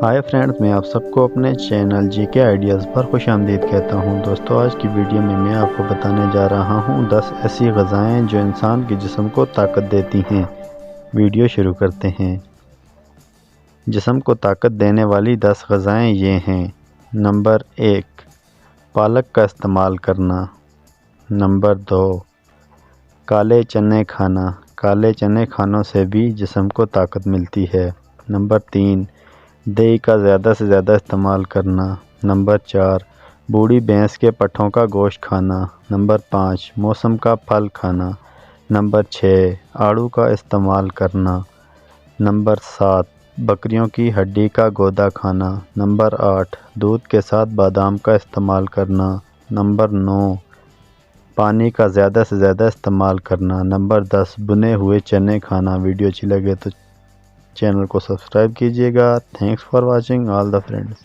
ہائے friends, میں آپ سب کو اپنے چینل جی کے آئیڈیاز پر خوش آمدید کہتا ہوں۔ دوستو، آج کی ویڈیو میں آپ کو بتانے جا رہا ہوں 10 ایسی غذائیں جو انسان کے جسم کو طاقت دیتی ہیں۔ ویڈیو شروع کرتے ہیں۔ جسم کو طاقت دینے والی 10 غذائیں یہ ہیں۔ نمبر 1، پالک کا استعمال کرنا۔ نمبر 2، کالے چنے کھانا۔ کالے چنے کھانے سے بھی جسم کو طاقت ملتی ہے۔ نمبر 3، دہی کا زیادہ سے زیادہ استعمال کرنا۔ نمبر 4، بوڑھی بھینس کے پٹھوں کا گوشت کھانا۔ نمبر 5، موسم کا پھل کھانا۔ نمبر 6، آڑو کا استعمال کرنا۔ نمبر 7، بکریوں کی ہڈی کا گودا کھانا۔ نمبر 8، دودھ کے ساتھ بادام کا استعمال کرنا۔ نمبر 9، پانی کا زیادہ سے زیادہ استعمال کرنا۔ نمبر 10، بنے ہوئے چنے کھانا۔ ویڈیو اچھی لگے تو چینل کو سبسکرائب کیجیے گا۔ Thanks for watching all the friends.